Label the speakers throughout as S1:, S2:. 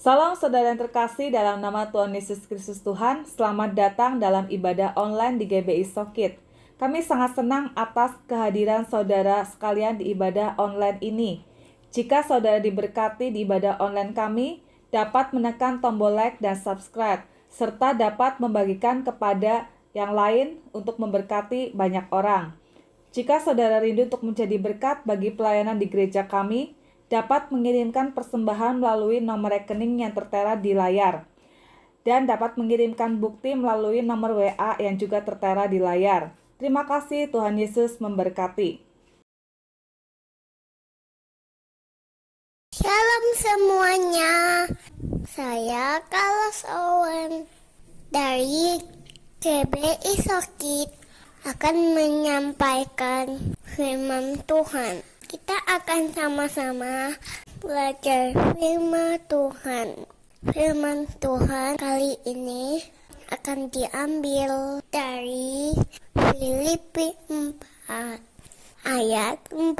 S1: Salam saudara yang terkasih dalam nama Tuhan Yesus Kristus Tuhan. Selamat datang dalam ibadah online di GBI Sokit. Kami sangat senang atas kehadiran saudara sekalian di ibadah online ini. Jika saudara diberkati di ibadah online kami, dapat menekan tombol like dan subscribe, serta dapat membagikan kepada yang lain untuk memberkati banyak orang. Jika saudara rindu untuk menjadi berkat bagi pelayanan di gereja kami, dapat mengirimkan persembahan melalui nomor rekening yang tertera di layar, dan dapat mengirimkan bukti melalui nomor WA yang juga tertera di layar. Terima kasih, Tuhan Yesus memberkati.
S2: Shalom semuanya, saya Carlos Owen dari GBI Sokit akan menyampaikan firman Tuhan. Kita akan sama-sama belajar firman Tuhan. Firman Tuhan kali ini akan diambil dari Filipi 4 ayat 4.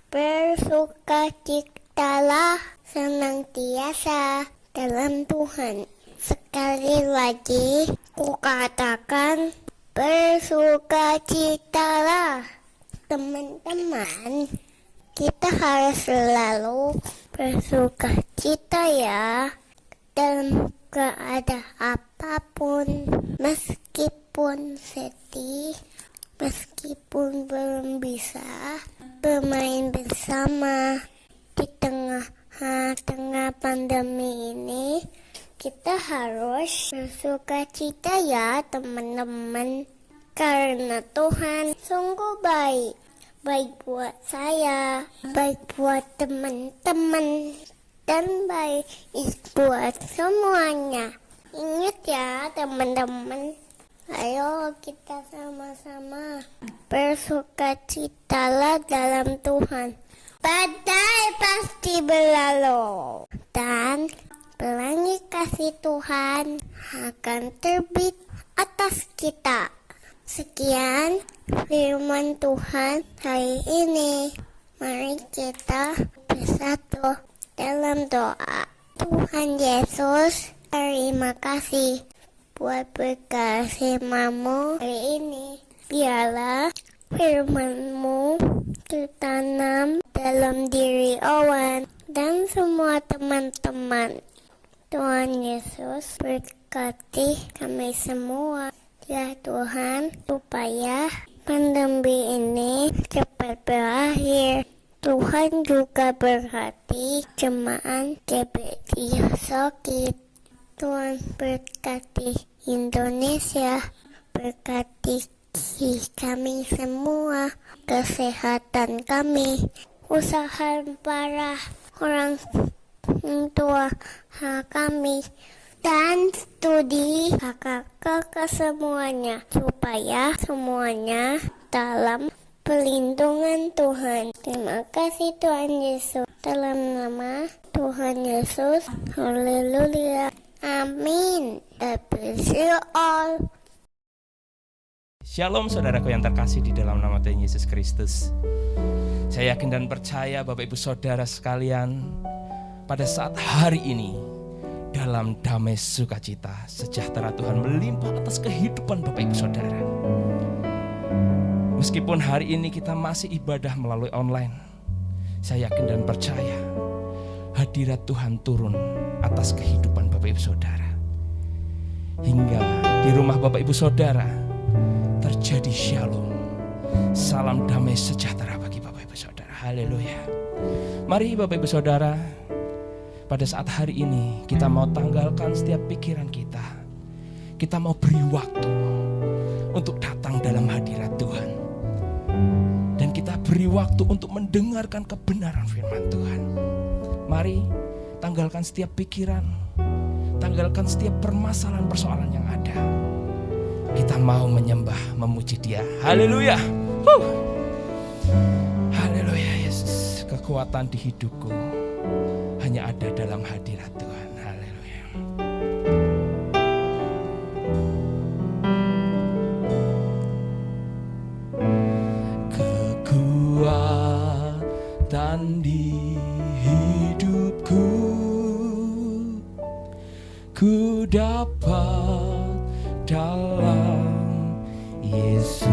S2: Bersukacitalah senantiasa dalam Tuhan. Sekali lagi kukatakan, bersukacitalah. Teman-teman, kita harus selalu bersukacita ya, dalam keadaan apapun, meskipun sedih, meskipun belum bisa bermain bersama di tengah pandemi ini. Kita harus bersukacita ya teman-teman, karena Tuhan sungguh baik. Baik buat saya, baik buat teman-teman, dan baik buat semuanya. Ingat ya teman-teman, ayo kita sama-sama bersukacitalah dalam Tuhan. Badai pasti berlalu, dan pelangi kasih Tuhan akan terbit atas kita. Sekian firman Tuhan hari ini. Mari kita bersatu dalam doa. Tuhan Yesus, terima kasih buat berkat firman-Mu hari ini. Biarlah firman-Mu tertanam dalam diri Owen dan semua teman-teman. Tuhan Yesus berkati kami semua. Ya Tuhan, supaya pandemi ini cepat berakhir. Tuhan juga berkati jemaat GBI Sokit. Tuhan berkati Indonesia, berkati kami semua, kesehatan kami, usaha para orang tua kami, dan studi kakak-kakak semuanya, supaya semuanya dalam perlindungan Tuhan. Terima kasih Tuhan Yesus. Dalam nama Tuhan Yesus, haleluya, amin. God bless you all.
S3: Shalom saudaraku yang terkasih di dalam nama Tuhan Yesus Kristus. Saya yakin dan percaya Bapak Ibu Saudara sekalian, pada saat hari ini dalam damai sukacita, sejahtera Tuhan melimpah atas kehidupan Bapak Ibu Saudara. Meskipun hari ini kita masih ibadah melalui online, saya yakin dan percaya hadirat Tuhan turun atas kehidupan Bapak Ibu Saudara. Hingga di rumah Bapak Ibu Saudara terjadi shalom. Salam damai sejahtera bagi Bapak Ibu Saudara. Haleluya. Mari Bapak Ibu Saudara, pada saat hari ini kita mau tanggalkan setiap pikiran kita. Kita mau beri waktu untuk datang dalam hadirat Tuhan. Dan kita beri waktu untuk mendengarkan kebenaran firman Tuhan. Mari tanggalkan setiap pikiran, tanggalkan setiap permasalahan persoalan yang ada. Kita mau menyembah, memuji Dia. Haleluya. Haleluya Yesus. Kekuatan di hidupku hanya ada dalam hadirat Tuhan. Haleluya. Kekuatan di hidupku dapat dalam Yesus.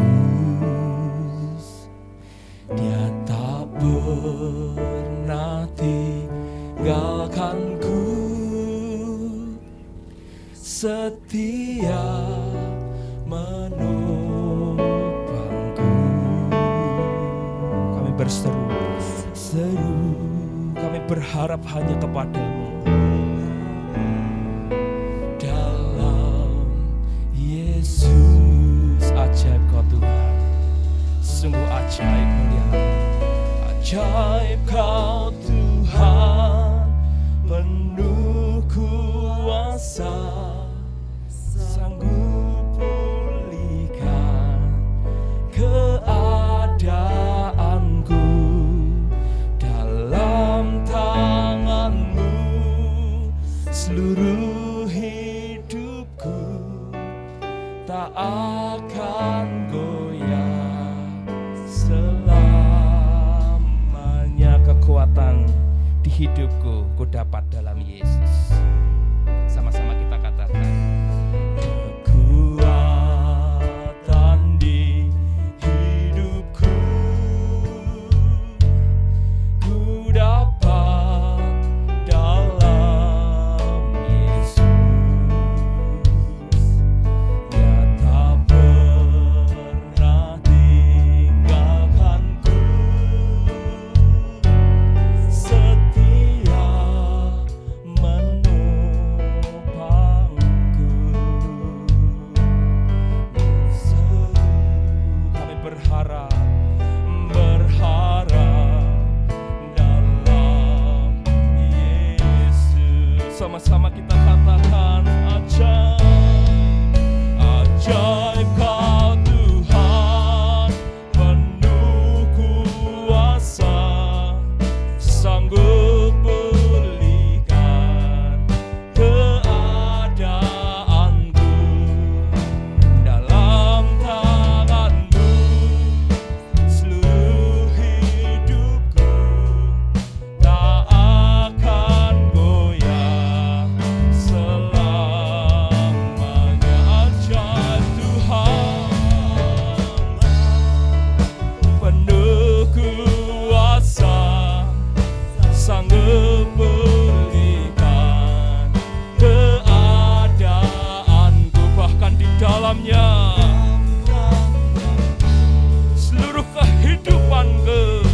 S3: Dia tak pernah tinggalkanku, setia menopangku. Kami seru, kami berharap hanya kepadamu. Dalam Yesus, ajaib kau Tuhan, sungguh ajaib mulia, ajaib kau Tuhan, penuh kuasa, sanggup pulihkan keadaanku. Dalam tanganmu seluruh hidupku tak akan goyah. Selamanya kekuatan di hidupku ku dapat dalam Yesus. Sama-sama kita katakan, kekuatan di hidupku ku dapat dalam Yesus. Dia tak pernah tinggalkanku, setia menopangku. Kami berharap dalam Yesus. Sama-sama kita katakan, ajaib kau Tuhan, penuh kuasa, sanggup pulihkan keadaanku. Dalam tanganmu seluruh hidupku tak akan goyah. Selamanya ajaib Tuhan, penuh kuasa, sanggup pulihkan keadaanku. Bahkan di dalamnya seluruh kehidupanku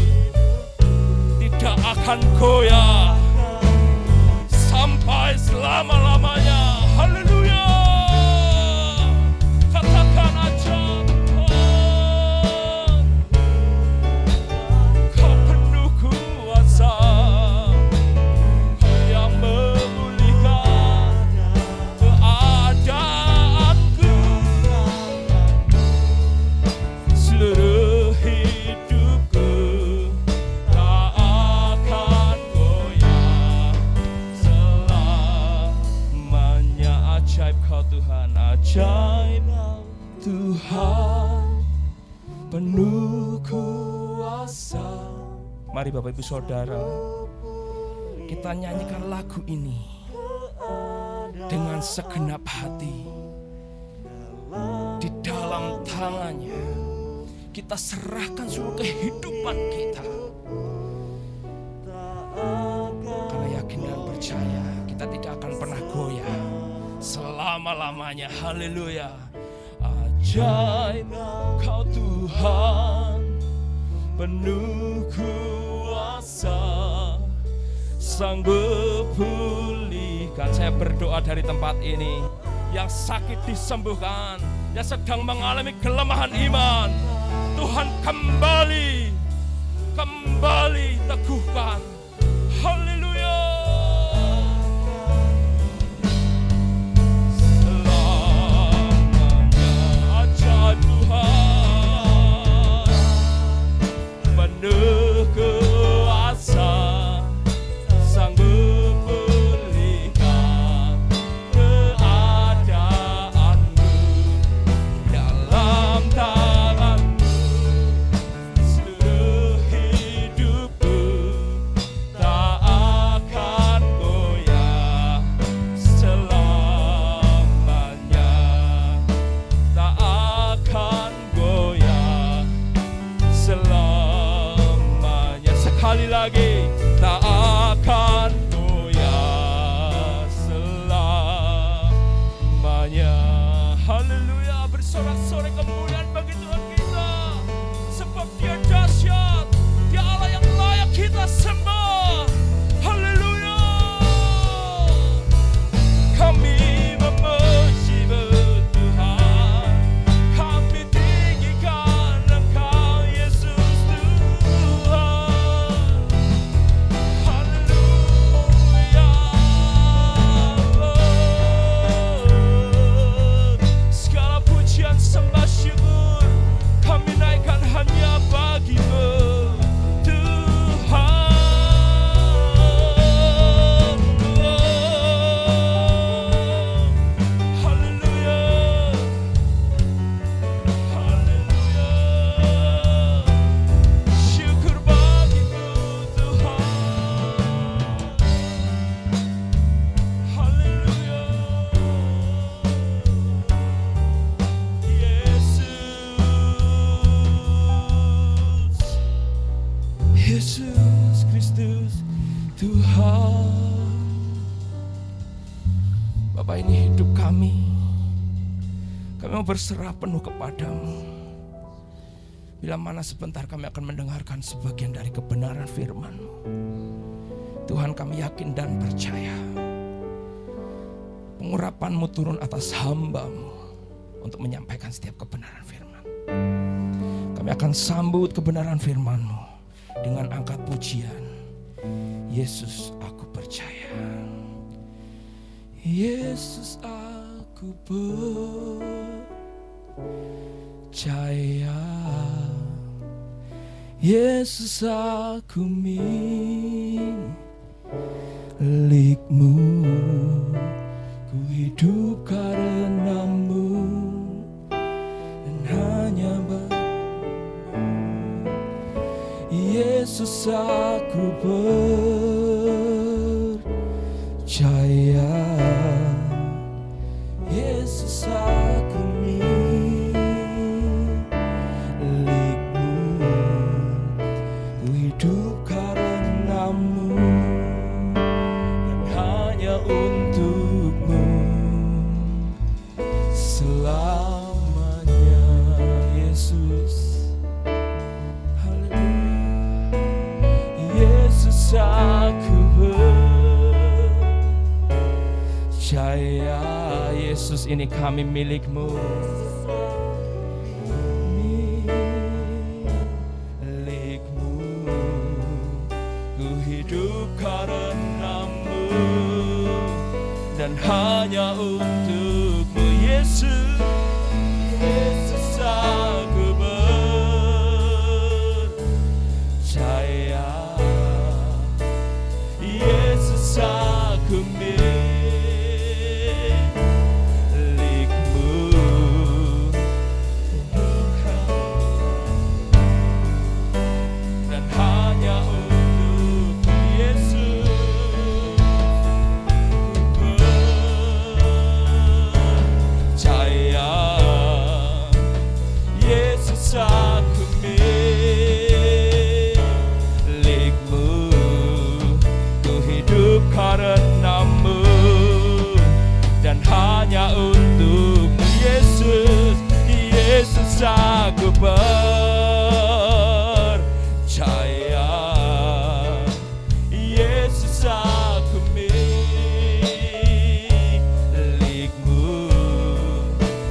S3: tidak akan goyah sampai selama-lamanya. Haleluya. Katakan ajaib Tuhan, kau penuh kuasa, kau yang memulihkan keadaanku. Seluruh hidupku tak akan goyah. Selamanya ajaib kau Tuhan, ajaib Tuhan, penuh kuasa. Mari Bapak Ibu Saudara, kita nyanyikan lagu ini dengan segenap hati. Di dalam tangannya kita serahkan seluruh kehidupan kita, karena yakin dan percaya kita tidak akan pernah goyah selama-lamanya. Haleluya. Ajaib kau Tuhan, penuh kuasa, sanggup pulihkan. Saya berdoa dari tempat ini, yang sakit disembuhkan, yang sedang mengalami kelemahan iman, Tuhan kembali teguhkan. Haleluya. Selamanya ajaib Tuhan, penuh kuasa, sanggup pulihkan keadaanmu. Dalam tanganmu seluruh hidupku tak sekali lagi, tak akan goyah selamanya. Haleluya, bersorak-sorai kemuliaan bagi Tuhan kita, sebab Dia dahsyat, Dia Allah yang layak kita sembah. Haleluya. Kami memuji Tuhan, kami tinggikan Engkau Yesus Tuhan. Haleluya. Segala pujian sembah syukur kami naikkan hanya bagi-Mu Tuhan. Haleluya. Haleluya. Syukur bagi-Mu Tuhan. Haleluya. Yesus Kristus Tuhan. Bapa, ini hidup kami mau berserah penuh kepadamu. Bila mana sebentar kami akan mendengarkan sebagian dari kebenaran firman-Mu. Tuhan, kami yakin dan percaya pengurapan-Mu turun atas hamba-Mu untuk menyampaikan setiap kebenaran firman. Kami akan sambut kebenaran firman-Mu dengan angkat pujian. Yesus, aku percaya. Yesus, aku percaya. Yesus, aku milik-Mu. Ku hidup karena-Mu dan hanya Yesus, aku percaya. Yesus, aku milik-Mu. Ku hidup karena-Mu dan hanya untuk-Mu selamanya. Yesus, aku percaya. Yesus, ini kami milik-Mu. Milik-Mu. Ku hidup karena-Mu dan hanya untuk-Mu. Yesus, Yesus, aku percaya. Yesus, aku milik-Mu. Dan hanya untuk Yesus percaya. Yesus, aku milik-Mu. Karena-Mu dan hanya untuk-Mu. Yesus, Yesus, aku percaya. Yesus, aku milik-Mu.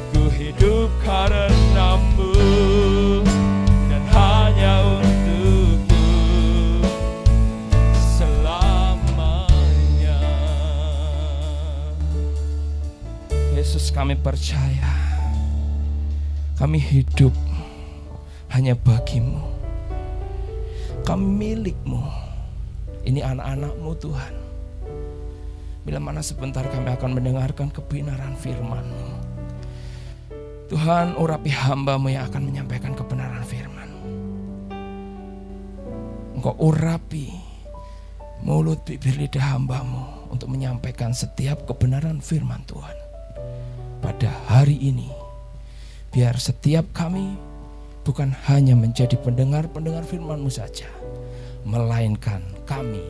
S3: Ku hidup karena-Mu dan hanya untuk-Mu selamanya. Yesus, kami percaya, kami hidup hanya bagi-Mu. Kami milik-Mu. Ini anak-anak-Mu Tuhan. Bila mana sebentar kami akan mendengarkan kebenaran firman-Mu. Tuhan, urapi hamba-Mu yang akan menyampaikan kebenaran firman-Mu. Engkau urapi mulut bibir lidah hamba-Mu untuk menyampaikan setiap kebenaran firman Tuhan. Pada hari ini, biar setiap kami bukan hanya menjadi pendengar-pendengar firman-Mu saja, melainkan kami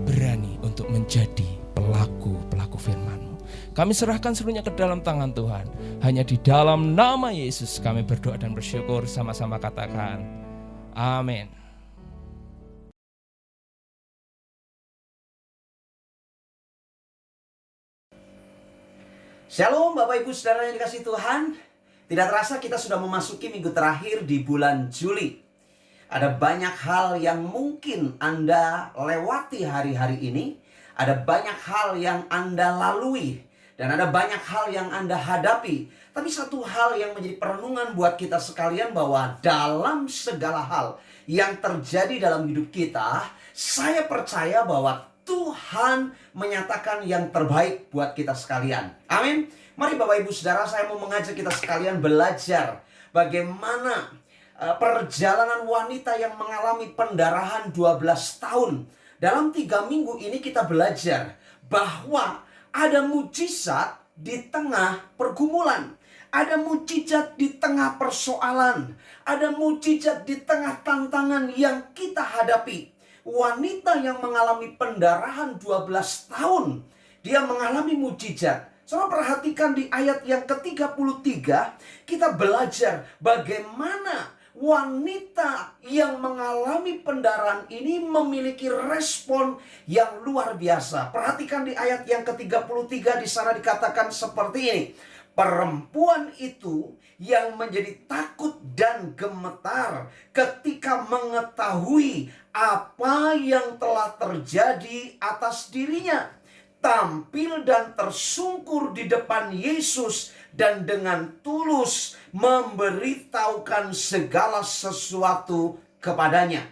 S3: berani untuk menjadi pelaku-pelaku firman-Mu. Kami serahkan seluruhnya ke dalam tangan Tuhan. Hanya di dalam nama Yesus kami berdoa dan bersyukur. Sama-sama katakan amin.
S4: Shalom Bapak Ibu Saudara yang dikasihi Tuhan. Tidak terasa kita sudah memasuki minggu terakhir di bulan Juli. Ada banyak hal yang mungkin Anda lewati hari-hari ini. Ada banyak hal yang Anda lalui. Dan ada banyak hal yang Anda hadapi. Tapi satu hal yang menjadi perenungan buat kita sekalian, bahwa dalam segala hal yang terjadi dalam hidup kita, saya percaya bahwa Tuhan menyatakan yang terbaik buat kita sekalian. Amin. Mari Bapak Ibu Saudara, saya mau mengajak kita sekalian belajar bagaimana perjalanan wanita yang mengalami pendarahan 12 tahun. Dalam 3 minggu ini kita belajar bahwa ada mujizat di tengah pergumulan. Ada mujizat di tengah persoalan. Ada mujizat di tengah tantangan yang kita hadapi. Wanita yang mengalami pendarahan 12 tahun, dia mengalami mujizat. Saudara perhatikan di ayat yang ke-33, kita belajar bagaimana wanita yang mengalami pendarahan ini memiliki respon yang luar biasa. Perhatikan di ayat yang ke-33, di sana dikatakan seperti ini. Perempuan itu yang menjadi takut dan gemetar ketika mengetahui apa yang telah terjadi atas dirinya, tampil dan tersungkur di depan Yesus dan dengan tulus memberitahukan segala sesuatu kepadanya.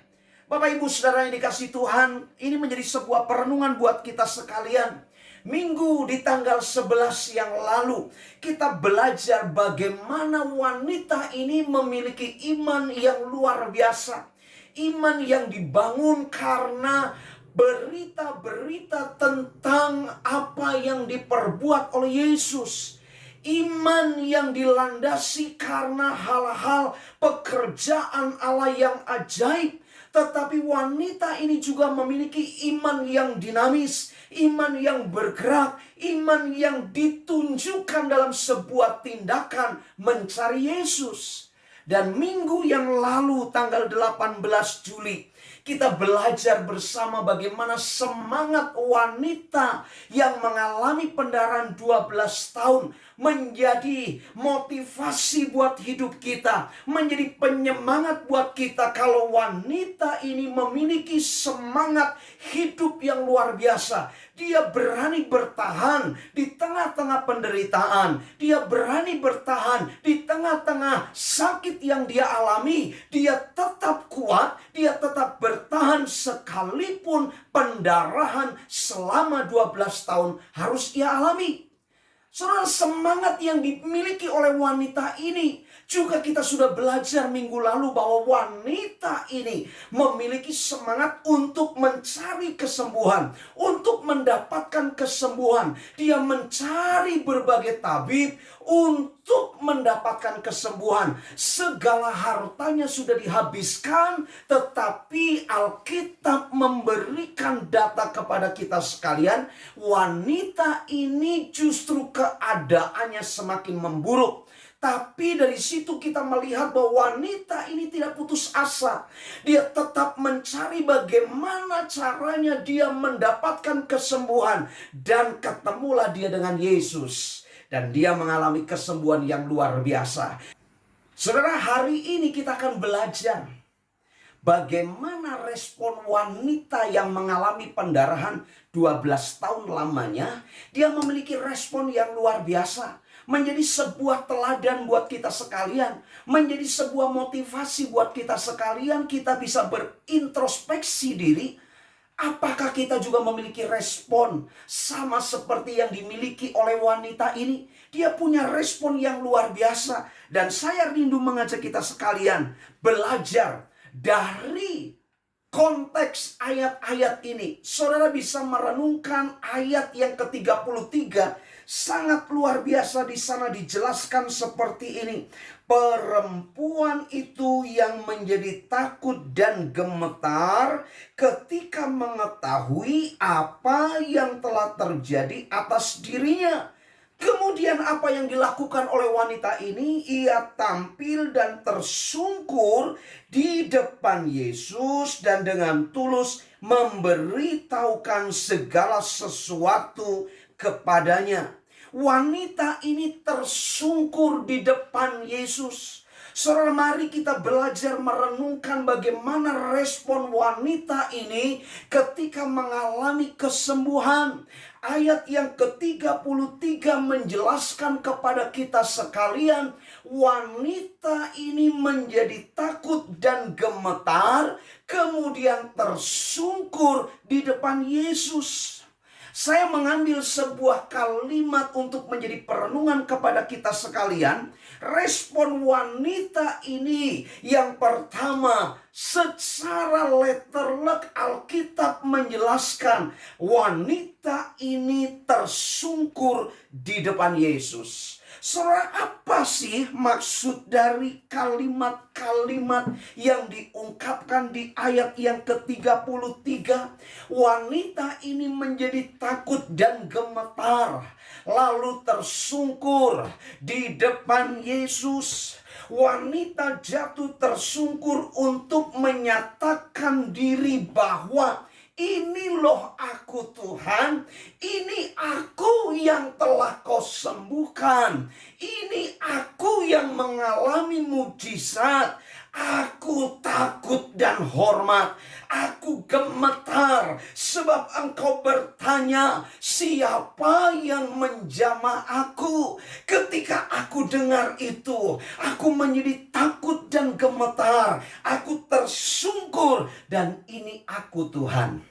S4: Bapak Ibu Saudara yang dikasihi Tuhan, ini menjadi sebuah perenungan buat kita sekalian. Minggu di tanggal 11 yang lalu, kita belajar bagaimana wanita ini memiliki iman yang luar biasa. Iman yang dibangun karena berita-berita tentang apa yang diperbuat oleh Yesus. Iman yang dilandasi karena hal-hal pekerjaan Allah yang ajaib. Tetapi wanita ini juga memiliki iman yang dinamis, iman yang bergerak, iman yang ditunjukkan dalam sebuah tindakan mencari Yesus. Dan minggu yang lalu tanggal 18 Juli, kita belajar bersama bagaimana semangat wanita yang mengalami pendarahan 12 tahun menjadi motivasi buat hidup kita, menjadi penyemangat buat kita. Kalau wanita ini memiliki semangat hidup yang luar biasa, dia berani bertahan di tengah-tengah penderitaan, dia berani bertahan di tengah-tengah sakit yang dia alami, dia tetap kuat, dia tetap bertahan sekalipun pendarahan selama 12 tahun harus ia alami. Saudara, semangat yang dimiliki oleh wanita ini juga kita sudah belajar minggu lalu bahwa wanita ini memiliki semangat untuk mencari kesembuhan, untuk mendapatkan kesembuhan. Dia mencari berbagai tabib untuk mendapatkan kesembuhan. Segala hartanya sudah dihabiskan, tetapi Alkitab memberikan data kepada kita sekalian. Wanita ini justru keadaannya semakin memburuk. Tapi dari situ kita melihat bahwa wanita ini tidak putus asa. Dia tetap mencari bagaimana caranya dia mendapatkan kesembuhan. Dan ketemulah dia dengan Yesus. Dan dia mengalami kesembuhan yang luar biasa. Saudara, hari ini kita akan belajar bagaimana respon wanita yang mengalami pendarahan 12 tahun lamanya. Dia memiliki respon yang luar biasa. Menjadi sebuah teladan buat kita sekalian. Menjadi sebuah motivasi buat kita sekalian. Kita bisa berintrospeksi diri. Apakah kita juga memiliki respon sama seperti yang dimiliki oleh wanita ini? Dia punya respon yang luar biasa. Dan saya rindu mengajak kita sekalian belajar dari konteks ayat-ayat ini. Saudara bisa merenungkan ayat yang ke-33. Sangat luar biasa, di sana dijelaskan seperti ini. Perempuan itu yang menjadi takut dan gemetar ketika mengetahui apa yang telah terjadi atas dirinya. Kemudian apa yang dilakukan oleh wanita ini? Ia tampil dan tersungkur di depan Yesus dan dengan tulus memberitahukan segala sesuatu kepadanya. Wanita ini tersungkur di depan Yesus. Saudara, mari kita belajar merenungkan bagaimana respon wanita ini ketika mengalami kesembuhan. Ayat yang ke-33 menjelaskan kepada kita sekalian, wanita ini menjadi takut dan gemetar, kemudian tersungkur di depan Yesus. Saya mengambil sebuah kalimat untuk menjadi perenungan kepada kita sekalian. Respon wanita ini yang pertama, secara letterlek Alkitab menjelaskan wanita ini tersungkur di depan Yesus. Saudara, apa sih maksud dari kalimat-kalimat yang diungkapkan di ayat yang ke-33? Wanita ini menjadi takut dan gemetar, lalu tersungkur di depan Yesus. Wanita jatuh tersungkur untuk menyatakan diri bahwa ini loh aku Tuhan, ini aku yang telah kau sembuhkan, ini aku yang mengalami mujizat. Aku takut dan hormat, aku gemetar sebab engkau bertanya siapa yang menjamah aku. Ketika aku dengar itu, aku menjadi takut dan gemetar, aku tersungkur dan ini aku Tuhan.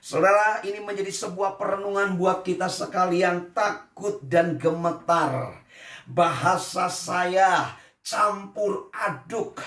S4: Saudara, ini menjadi sebuah perenungan buat kita sekalian, takut dan gemetar. Bahasa saya campur aduk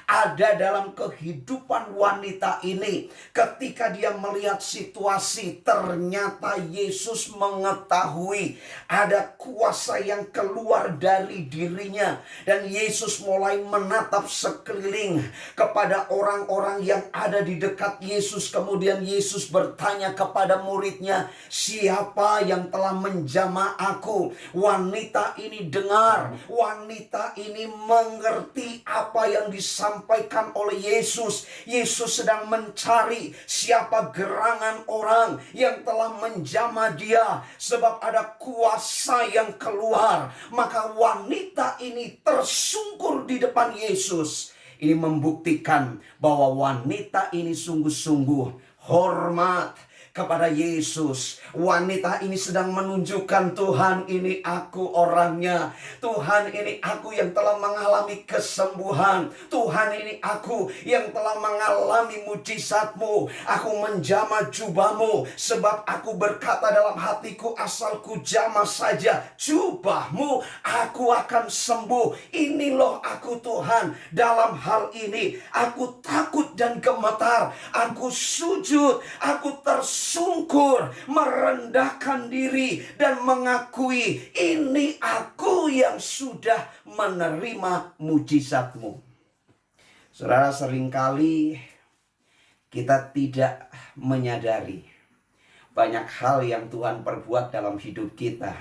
S4: ada dalam kehidupan wanita ini. Ketika dia melihat situasi, ternyata Yesus mengetahui ada kuasa yang keluar dari dirinya. Dan Yesus mulai menatap sekeliling kepada orang-orang yang ada di dekat Yesus. Kemudian Yesus bertanya kepada muridnya, siapa yang telah menjamah aku? Wanita ini dengar, wanita ini mengerti apa yang disampaikan oleh Yesus. Yesus sedang mencari siapa gerangan orang yang telah menjamah dia, sebab ada kuasa yang keluar. Maka wanita ini tersungkur di depan Yesus. Ini membuktikan bahwa wanita ini sungguh-sungguh hormat kepada Yesus. Wanita ini sedang menunjukkan, Tuhan, ini aku orangnya. Tuhan, ini aku yang telah mengalami kesembuhan. Tuhan, ini aku yang telah mengalami mujizat-Mu. Aku menjamah jubah-Mu, sebab aku berkata dalam hatiku, asal ku jamah saja jubah-Mu, aku akan sembuh. Ini loh aku Tuhan. Dalam hal ini aku takut dan gemetar. Aku sujud, aku tersungkur, merendahkan diri dan mengakui, ini aku yang sudah menerima mujizat-Mu. Saudara, seringkali kita tidak menyadari banyak hal yang Tuhan perbuat dalam hidup kita.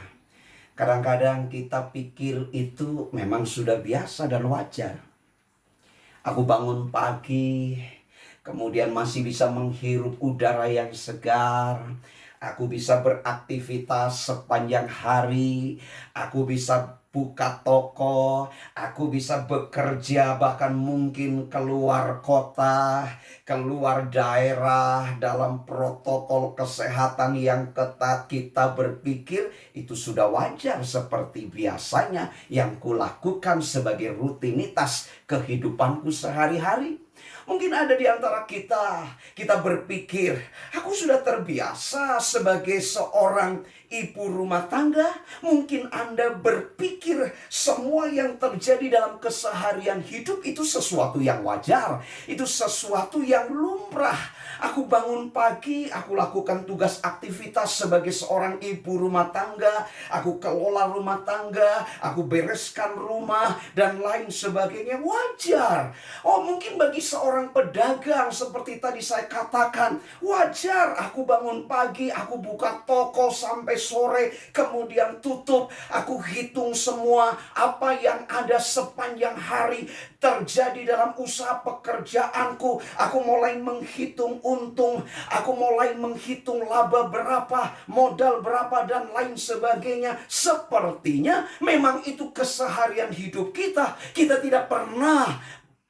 S4: Kadang-kadang kita pikir itu memang sudah biasa dan wajar. Aku bangun pagi, kemudian masih bisa menghirup udara yang segar. Aku bisa beraktivitas sepanjang hari. Aku bisa buka toko. Aku bisa bekerja, bahkan mungkin keluar kota, keluar daerah dalam protokol kesehatan yang ketat. Kita berpikir itu sudah wajar seperti biasanya yang kulakukan sebagai rutinitas kehidupanku sehari-hari. Mungkin ada di antara kita berpikir, aku sudah terbiasa sebagai seorang ibu rumah tangga. Mungkin Anda berpikir semua yang terjadi dalam keseharian hidup itu sesuatu yang wajar, itu sesuatu yang lumrah. Aku bangun pagi, aku lakukan tugas aktivitas sebagai seorang ibu rumah tangga, aku kelola rumah tangga, aku bereskan rumah, dan lain sebagainya. Wajar. Oh, mungkin bagi seorang pedagang seperti tadi saya katakan, wajar. Aku bangun pagi, aku buka toko sampai sore, kemudian tutup. Aku hitung semua apa yang ada sepanjang hari terjadi dalam usaha pekerjaanku. Aku mulai menghitung untung, aku mulai menghitung laba berapa, modal berapa, dan lain sebagainya. Sepertinya memang itu keseharian hidup kita. Kita tidak pernah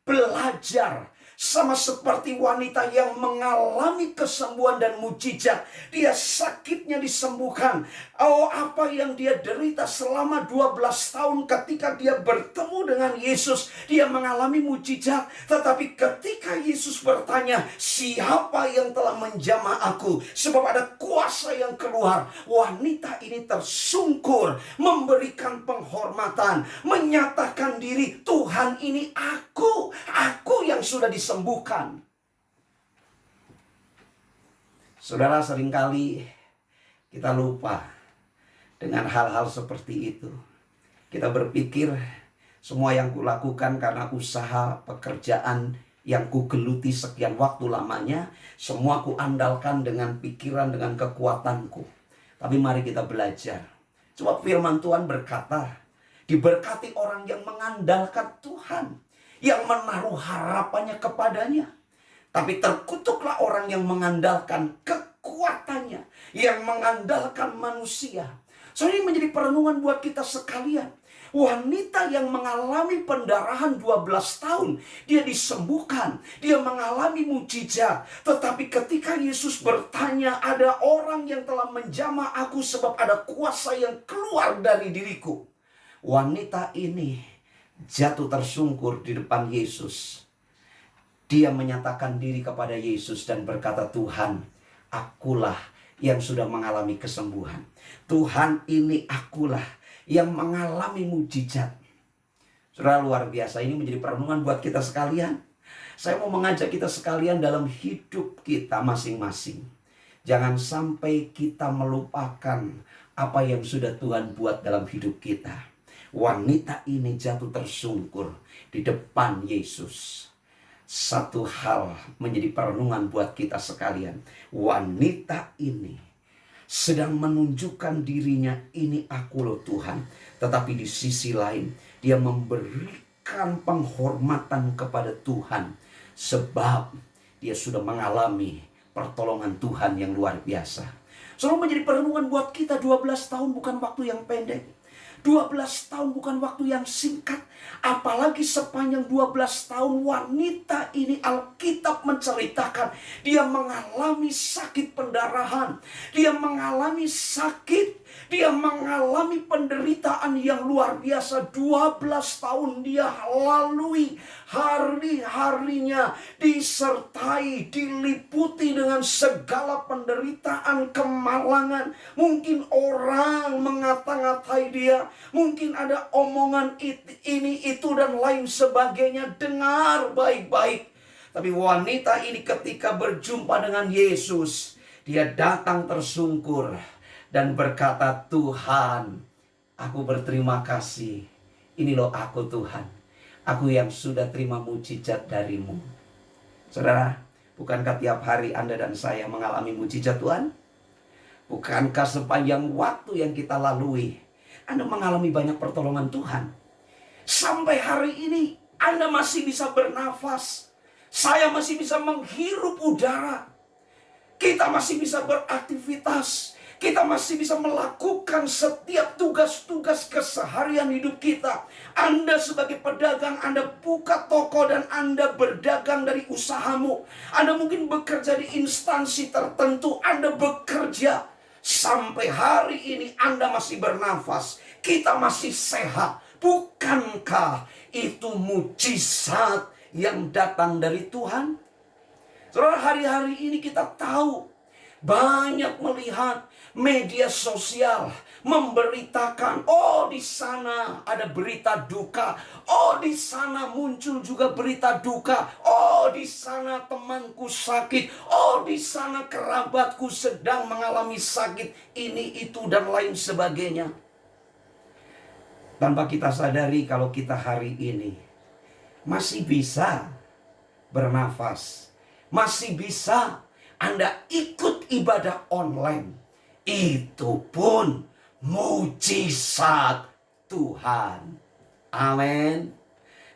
S4: belajar. Sama seperti wanita yang mengalami kesembuhan dan mujizat. Dia sakitnya disembuhkan. Oh, apa yang dia derita selama 12 tahun ketika dia bertemu dengan Yesus, dia mengalami mujizat. Tetapi ketika Yesus bertanya, siapa yang telah menjamah aku? Sebab ada kuasa yang keluar. Wanita ini tersungkur, memberikan penghormatan, menyatakan diri, Tuhan, ini aku yang sudah disembuhkan. Saudara, seringkali kita lupa dengan hal-hal seperti itu. Kita berpikir semua yang kulakukan karena usaha pekerjaan yang kugeluti sekian waktu lamanya, semua kuandalkan dengan pikiran, dengan kekuatanku. Tapi mari kita belajar. Coba firman Tuhan berkata, diberkati orang yang mengandalkan Tuhan, yang menaruh harapannya kepadanya. Tapi terkutuklah orang yang mengandalkan kekuatannya, yang mengandalkan manusia. So, ini menjadi perenungan buat kita sekalian. Wanita yang mengalami pendarahan 12 tahun, dia disembuhkan, dia mengalami mujizat. Tetapi ketika Yesus bertanya, ada orang yang telah menjamah aku sebab ada kuasa yang keluar dari diriku. Wanita ini jatuh tersungkur di depan Yesus. Dia menyatakan diri kepada Yesus dan berkata, Tuhan, akulah yang sudah mengalami kesembuhan. Tuhan, ini akulah yang mengalami mujizat. Saudara, luar biasa. Ini menjadi perenungan buat kita sekalian. Saya mau mengajak kita sekalian dalam hidup kita masing-masing. Jangan sampai kita melupakan apa yang sudah Tuhan buat dalam hidup kita. Wanita ini jatuh tersungkur di depan Yesus. Satu hal menjadi perenungan buat kita sekalian. Wanita ini sedang menunjukkan dirinya, ini aku loh Tuhan. Tetapi di sisi lain, dia memberikan penghormatan kepada Tuhan. Sebab dia sudah mengalami pertolongan Tuhan yang luar biasa. Selalu menjadi perenungan buat kita. 12 tahun bukan waktu yang pendek. 12 tahun bukan waktu yang singkat. Apalagi sepanjang 12 tahun wanita ini Alkitab menceritakan. Dia mengalami sakit pendarahan. Dia mengalami sakit. Dia mengalami penderitaan yang luar biasa. 12 tahun dia lalui. Hari-harinya disertai, diliputi dengan segala penderitaan, kemalangan. Mungkin orang mengata-ngatai dia. Mungkin ada omongan ini, itu, dan lain sebagainya. Dengar baik-baik. Tapi wanita ini ketika berjumpa dengan Yesus, dia datang tersungkur dan berkata, Tuhan, aku berterima kasih. Ini loh aku Tuhan. Aku yang sudah terima mujizat darimu. Saudara, bukankah tiap hari Anda dan saya mengalami mujizat Tuhan? Bukankah sepanjang waktu yang kita lalui, Anda mengalami banyak pertolongan Tuhan? Sampai hari ini, Anda masih bisa bernafas. Saya masih bisa menghirup udara. Kita masih bisa beraktivitas. Kita masih bisa melakukan setiap tugas-tugas keseharian hidup kita. Anda sebagai pedagang, Anda buka toko dan Anda berdagang dari usahamu. Anda mungkin bekerja di instansi tertentu. Anda bekerja sampai hari ini Anda masih bernafas. Kita masih sehat. Bukankah itu mujizat yang datang dari Tuhan. Saudara, hari-hari ini kita tahu banyak melihat media sosial memberitakan, oh di sana ada berita duka, oh di sana muncul juga berita duka, oh di sana temanku sakit, oh di sana kerabatku sedang mengalami sakit, ini itu dan lain sebagainya. Tanpa kita sadari kalau kita hari ini masih bisa bernafas, masih bisa Anda ikut ibadah online, itu pun mujizat Tuhan. Amin.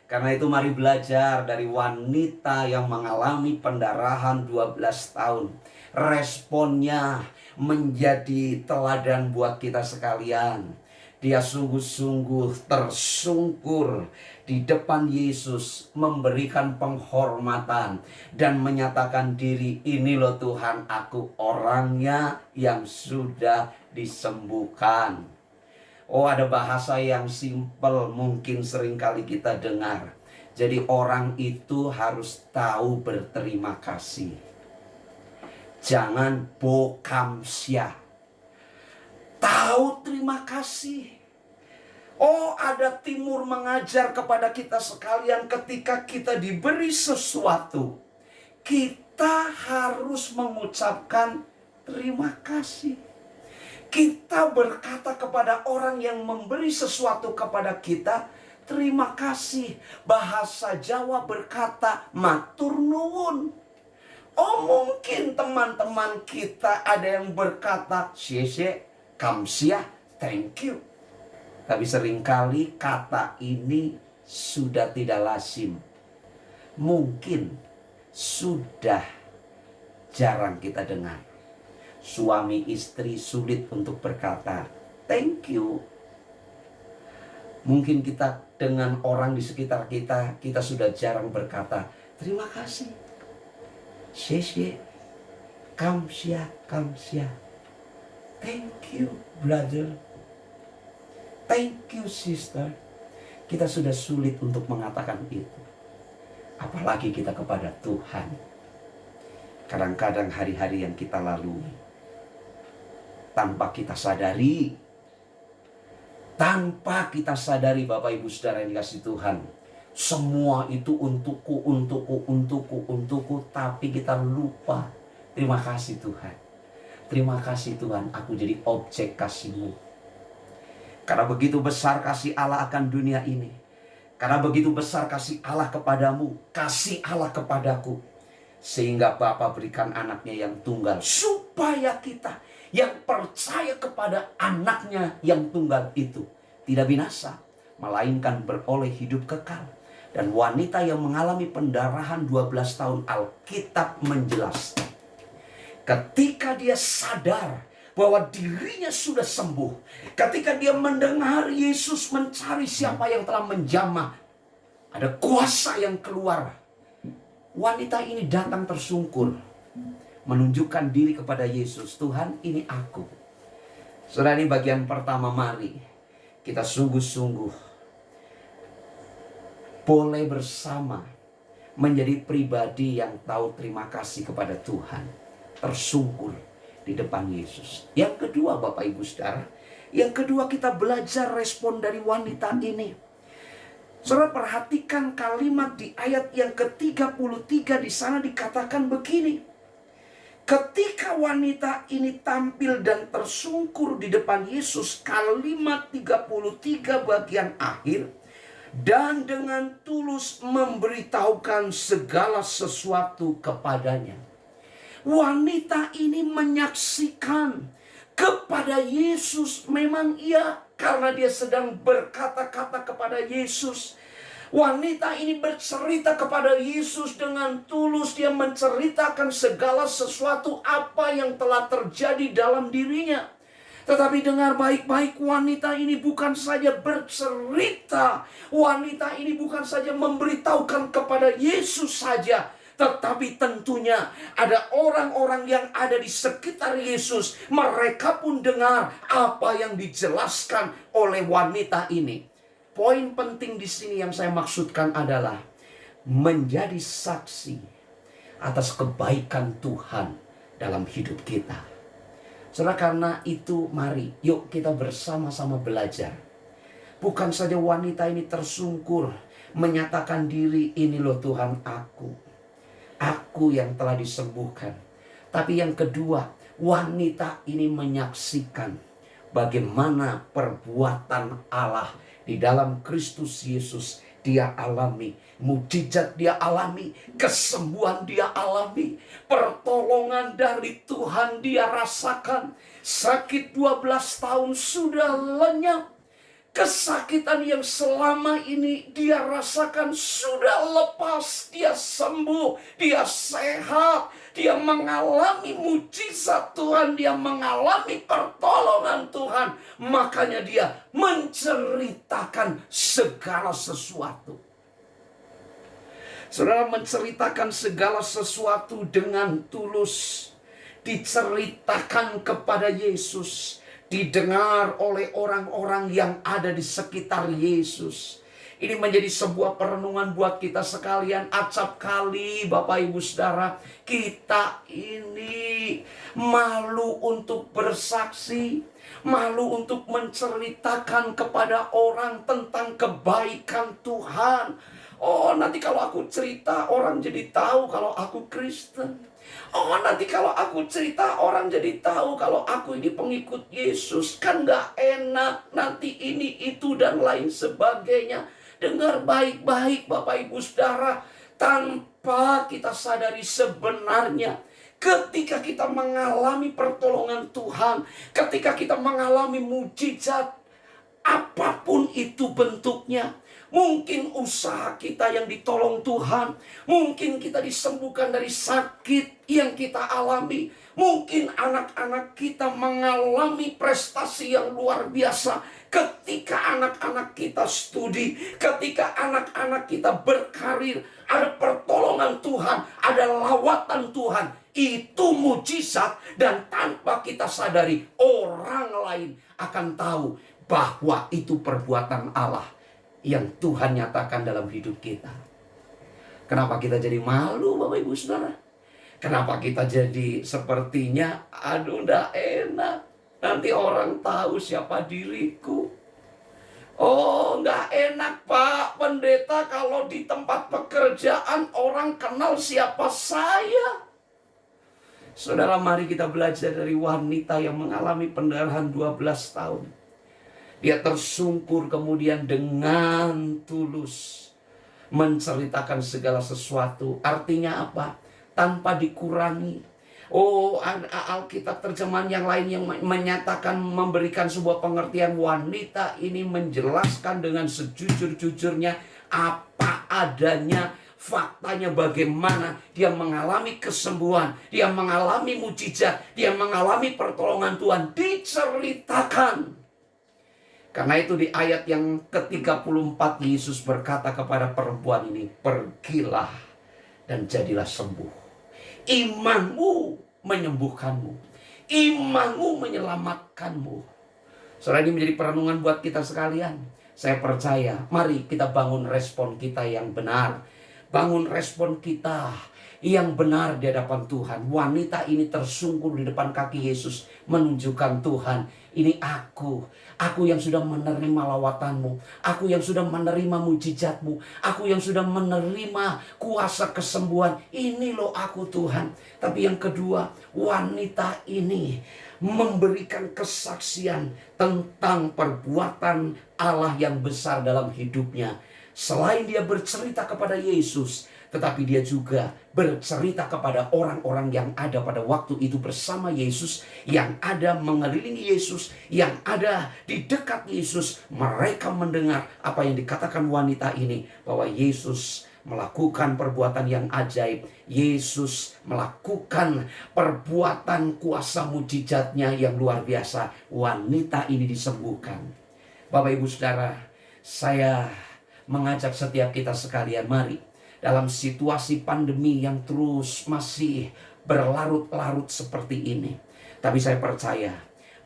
S4: Karena itu mari belajar dari wanita yang mengalami pendarahan 12 tahun. Responnya menjadi teladan buat kita sekalian. Dia sungguh-sungguh tersungkur di depan Yesus, memberikan penghormatan dan menyatakan diri, ini loh Tuhan, aku orangnya yang sudah disembuhkan. Oh, ada bahasa yang simpel mungkin seringkali kita dengar. Jadi orang itu harus tahu berterima kasih. Jangan bokamsia. Tahu terima kasih. Oh, ada Timur mengajar kepada kita sekalian, ketika kita diberi sesuatu, kita harus mengucapkan terima kasih. Kita berkata kepada orang yang memberi sesuatu kepada kita, terima kasih. Bahasa Jawa berkata matur nuwun. Oh, mungkin teman-teman kita ada yang berkata xie kamsia, thank you. Tapi seringkali kata ini sudah tidak lazim. Mungkin sudah jarang kita dengar. Suami istri sulit untuk berkata thank you. Mungkin kita dengan orang di sekitar kita, kita sudah jarang berkata terima kasih. Xie, kamsia, kamsia. Thank you, brother. Thank you, sister. Kita sudah sulit untuk mengatakan itu. Apalagi kita kepada Tuhan. Kadang-kadang hari-hari yang kita lalui, tanpa kita sadari, Bapak Ibu Saudara yang dikasihi Tuhan, semua itu untukku, tapi kita lupa. Terima kasih Tuhan. Terima kasih Tuhan, aku jadi objek kasih-Mu. Karena begitu besar kasih Allah akan dunia ini. Karena begitu besar kasih Allah kepadamu, kasih Allah kepadaku. Sehingga Bapa berikan anaknya yang tunggal, supaya kita yang percaya kepada anaknya yang tunggal itu tidak binasa, melainkan beroleh hidup kekal. Dan wanita yang mengalami pendarahan 12 tahun, Alkitab menjelaskan, ketika dia sadar bahwa dirinya sudah sembuh, ketika dia mendengar Yesus mencari siapa yang telah menjamah, ada kuasa yang keluar. Wanita ini datang tersungkur, menunjukkan diri kepada Yesus. Tuhan, ini aku. Saudara, ini bagian pertama. Mari kita sungguh-sungguh boleh bersama menjadi pribadi yang tahu terima kasih kepada Tuhan, tersungkur di depan Yesus. Yang kedua, Bapak Ibu Saudara, yang kedua kita belajar respon dari wanita ini. Saudara, perhatikan kalimat di ayat yang ke-33, di sana dikatakan begini. Ketika wanita ini tampil dan tersungkur di depan Yesus, kalimat 33 bagian akhir, dan dengan tulus memberitahukan segala sesuatu kepadanya. Wanita ini menyaksikan kepada Yesus. Memang iya, karena dia sedang berkata-kata kepada Yesus. Wanita ini bercerita kepada Yesus dengan tulus. Dia menceritakan segala sesuatu apa yang telah terjadi dalam dirinya. Tetapi dengar baik-baik, wanita ini bukan saja bercerita. Wanita ini bukan saja memberitahukan kepada Yesus saja. Tetapi tentunya ada orang-orang yang ada di sekitar Yesus. Mereka pun dengar apa yang dijelaskan oleh wanita ini. Poin penting di sini yang saya maksudkan adalah menjadi saksi atas kebaikan Tuhan dalam hidup kita. Saudara, karena itu mari yuk kita bersama-sama belajar. Bukan saja wanita ini tersungkur menyatakan diri, ini loh Tuhan aku yang telah disembuhkan. Tapi yang kedua, wanita ini menyaksikan bagaimana perbuatan Allah di dalam Kristus Yesus dia alami. Mujizat dia alami, kesembuhan dia alami, pertolongan dari Tuhan dia rasakan. Sakit 12 tahun sudah lenyap. Kesakitan yang selama ini dia rasakan sudah lepas. Dia sembuh, dia sehat, dia mengalami mujizat Tuhan, dia mengalami pertolongan Tuhan. Makanya dia menceritakan segala sesuatu. Saudara, menceritakan segala sesuatu dengan tulus. Diceritakan kepada Yesus. Didengar oleh orang-orang yang ada di sekitar Yesus. Ini menjadi sebuah perenungan buat kita sekalian. Acap kali Bapak Ibu Saudara, kita ini malu untuk bersaksi, malu untuk menceritakan kepada orang tentang kebaikan Tuhan. Oh, nanti kalau aku cerita orang jadi tahu kalau aku Kristen. Oh, nanti kalau aku cerita orang jadi tahu kalau aku ini pengikut Yesus. Kan gak enak, nanti ini, itu, dan lain sebagainya. Dengar baik-baik Bapak Ibu Saudara. Tanpa kita sadari sebenarnya, ketika kita mengalami pertolongan Tuhan, ketika kita mengalami mujizat, apapun itu bentuknya, mungkin usaha kita yang ditolong Tuhan, mungkin kita disembuhkan dari sakit yang kita alami, mungkin anak-anak kita mengalami prestasi yang luar biasa. Ketika anak-anak kita studi, ketika anak-anak kita berkarir, ada pertolongan Tuhan, ada lawatan Tuhan. Itu mujizat, dan tanpa kita sadari orang lain akan tahu bahwa itu perbuatan Allah yang Tuhan nyatakan dalam hidup kita. Kenapa kita jadi malu Bapak Ibu Saudara? Kenapa kita jadi sepertinya aduh ndak enak, nanti orang tahu siapa diriku. Oh, nggak enak Pak Pendeta kalau di tempat pekerjaan orang kenal siapa saya. Saudara, mari kita belajar dari wanita yang mengalami pendarahan 12 tahun. Dia tersungkur kemudian dengan tulus menceritakan segala sesuatu. Artinya apa? Tanpa dikurangi. Oh, Alkitab terjemahan yang lain yang menyatakan, memberikan sebuah pengertian, wanita ini menjelaskan dengan sejujur-jujurnya apa adanya, faktanya bagaimana dia mengalami kesembuhan, dia mengalami mujizat, dia mengalami pertolongan Tuhan, diceritakan. Karena itu di ayat yang ke-34 Yesus berkata kepada perempuan ini, pergilah dan jadilah sembuh. Imanmu menyembuhkanmu. Imanmu menyelamatkanmu. Saudara, ini menjadi perenungan buat kita sekalian. Saya percaya, mari kita bangun respon kita yang benar. Bangun respon kita yang benar di hadapan Tuhan. Wanita ini tersungkur di depan kaki Yesus, menunjukkan Tuhan, ini aku yang sudah menerima lawatanmu, aku yang sudah menerima mujizatmu, aku yang sudah menerima kuasa kesembuhan. Ini loh aku Tuhan. Tapi yang kedua, wanita ini memberikan kesaksian tentang perbuatan Allah yang besar dalam hidupnya. Selain dia bercerita kepada Yesus, tetapi dia juga bercerita kepada orang-orang yang ada pada waktu itu bersama Yesus, yang ada mengelilingi Yesus, yang ada di dekat Yesus. Mereka mendengar apa yang dikatakan wanita ini, bahwa Yesus melakukan perbuatan yang ajaib. Yesus melakukan perbuatan kuasa mujizatnya yang luar biasa. Wanita ini disembuhkan. Bapak Ibu Saudara, saya mengajak setiap kita sekalian, mari dalam situasi pandemi yang terus masih berlarut-larut seperti ini, tapi saya percaya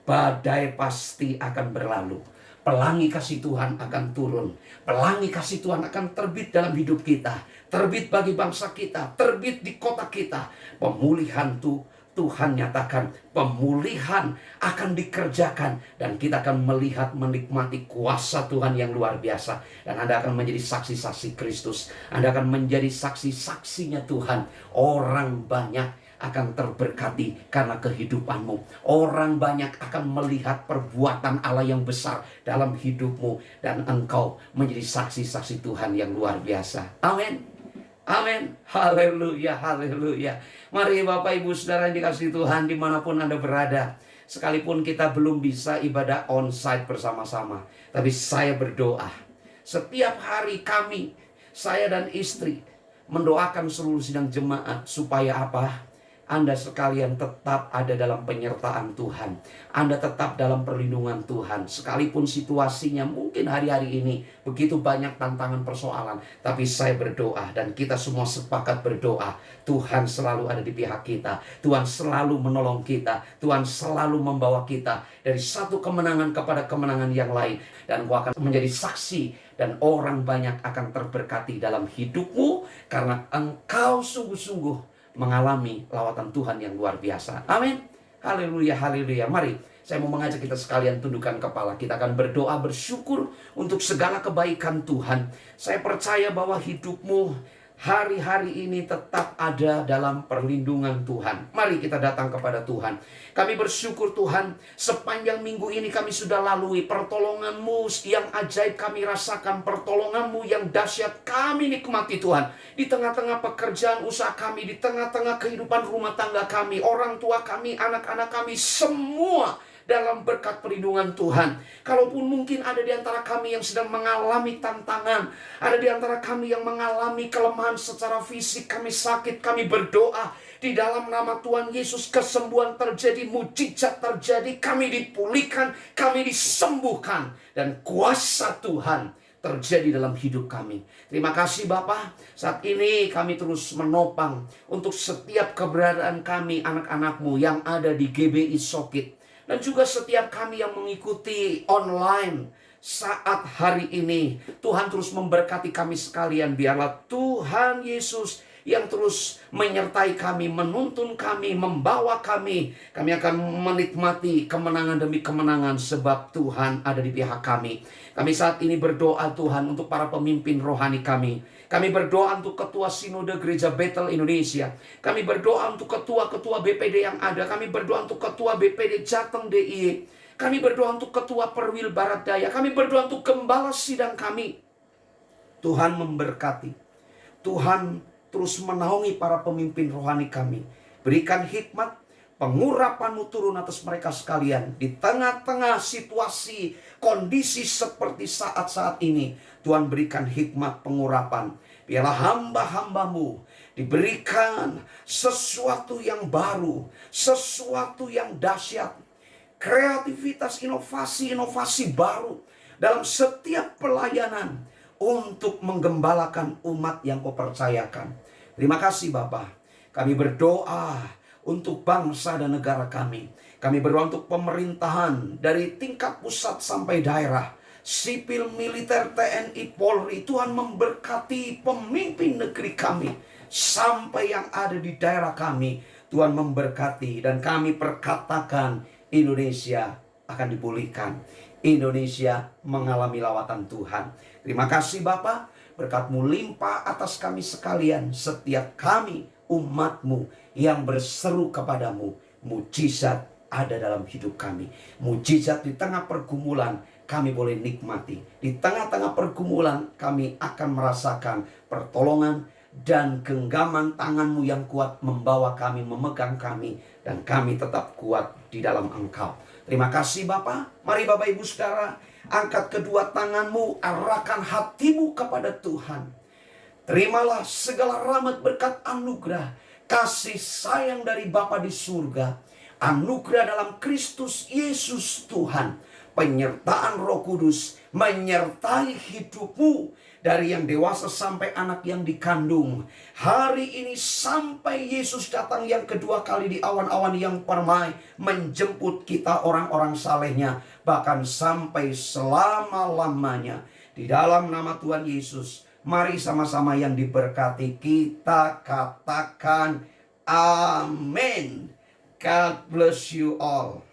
S4: badai pasti akan berlalu. pelangi kasih Tuhan akan turun. Pelangi kasih Tuhan akan terbit dalam hidup kita. Terbit bagi bangsa kita, terbit di kota kita. Pemulihan Tuhan nyatakan, pemulihan akan dikerjakan. Dan kita akan melihat, menikmati kuasa Tuhan yang luar biasa. Dan Anda akan menjadi saksi-saksi Kristus. Anda akan menjadi saksi-saksinya Tuhan. Orang banyak akan terberkati karena kehidupanmu. Orang banyak akan melihat perbuatan Allah yang besar dalam hidupmu. Dan engkau menjadi saksi-saksi Tuhan yang luar biasa. Amin. Amin. Haleluya, haleluya. Mari Bapak Ibu Saudara yang dikasihi Tuhan dimanapun Anda berada. Sekalipun kita belum bisa ibadah onsite bersama-sama, tapi saya berdoa setiap hari kami, saya dan istri, mendoakan seluruh sidang jemaat supaya apa? Anda sekalian tetap ada dalam penyertaan Tuhan. Anda tetap dalam perlindungan Tuhan. Sekalipun situasinya mungkin hari-hari ini begitu banyak tantangan persoalan. Tapi saya berdoa dan kita semua sepakat berdoa. Tuhan selalu ada di pihak kita. Tuhan selalu menolong kita. Tuhan selalu membawa kita dari satu kemenangan kepada kemenangan yang lain. Dan kau akan menjadi saksi. Dan orang banyak akan terberkati dalam hidupmu. Karena engkau sungguh-sungguh mengalami lawatan Tuhan yang luar biasa. Amin. Haleluya, haleluya. Mari, saya mau mengajak kita sekalian tundukkan kepala. Kita akan berdoa bersyukur untuk segala kebaikan Tuhan. Saya percaya bahwa hidupmu hari-hari ini tetap ada dalam perlindungan Tuhan. Mari kita datang kepada Tuhan. Kami bersyukur Tuhan, sepanjang minggu ini kami sudah lalui pertolongan-Mu yang ajaib kami rasakan. Pertolongan-Mu yang dahsyat kami nikmati Tuhan. Di tengah-tengah pekerjaan usaha kami, di tengah-tengah kehidupan rumah tangga kami, orang tua kami, anak-anak kami, semua dalam berkat perlindungan Tuhan. Kalaupun mungkin ada di antara kami yang sedang mengalami tantangan, ada di antara kami yang mengalami kelemahan secara fisik, kami sakit, kami berdoa di dalam nama Tuhan Yesus, kesembuhan terjadi, mujizat terjadi, kami dipulihkan, kami disembuhkan, dan kuasa Tuhan terjadi dalam hidup kami. Terima kasih Bapa. Saat ini kami terus menopang untuk setiap keberadaan kami, anak-anak-Mu yang ada di GBI Sokit. Dan juga setiap kami yang mengikuti online saat hari ini. Tuhan terus memberkati kami sekalian. Biarlah Tuhan Yesus yang terus menyertai kami, menuntun kami, membawa kami. Kami akan menikmati kemenangan demi kemenangan sebab Tuhan ada di pihak kami. Kami saat ini berdoa Tuhan untuk para pemimpin rohani kami. Kami berdoa untuk Ketua Sinode Gereja Bethel Indonesia. Kami berdoa untuk ketua-ketua BPD yang ada. Kami berdoa untuk Ketua BPD Jateng DIY. Kami berdoa untuk Ketua Perwil Barat Daya. Kami berdoa untuk Gembala Sidang kami. Tuhan memberkati. Tuhan terus menaungi para pemimpin rohani kami. Berikan hikmat, pengurapan-Mu turun atas mereka sekalian. Di tengah-tengah situasi, kondisi seperti saat-saat ini, Tuhan berikan hikmat pengurapan. Biarlah hamba-hamba-Mu diberikan sesuatu yang baru, sesuatu yang dahsyat, kreativitas, inovasi-inovasi baru dalam setiap pelayanan untuk menggembalakan umat yang Kau percayakan. Terima kasih Bapa. Kami berdoa untuk bangsa dan negara kami. Kami berdoa untuk pemerintahan dari tingkat pusat sampai daerah. Sipil, militer, TNI, Polri. Tuhan memberkati pemimpin negeri kami. Sampai yang ada di daerah kami. Tuhan memberkati. Dan kami perkatakan Indonesia akan dipulihkan. Indonesia mengalami lawatan Tuhan. Terima kasih Bapa. Berkat-Mu limpah atas kami sekalian. Setiap kami umat-Mu yang berseru kepadamu. Mujizat ada dalam hidup kami. Mujizat di tengah pergumulan kami boleh nikmati. Di tengah-tengah pergumulan kami akan merasakan pertolongan dan genggaman tangan-Mu yang kuat membawa kami, memegang kami. Dan kami tetap kuat di dalam Engkau. Terima kasih Bapa. Mari Bapak Ibu Saudara, angkat kedua tangan-Mu, arahkan hatimu kepada Tuhan. Terimalah segala rahmat berkat anugerah, kasih sayang dari Bapa di surga, anugerah dalam Kristus Yesus Tuhan, penyertaan Roh Kudus menyertai hidupmu dari yang dewasa sampai anak yang dikandung. Hari ini sampai Yesus datang yang kedua kali di awan-awan yang permai menjemput kita orang-orang salehnya, bahkan sampai selama-lamanya. Di dalam nama Tuhan Yesus, mari sama-sama yang diberkati kita katakan amin. God bless you all.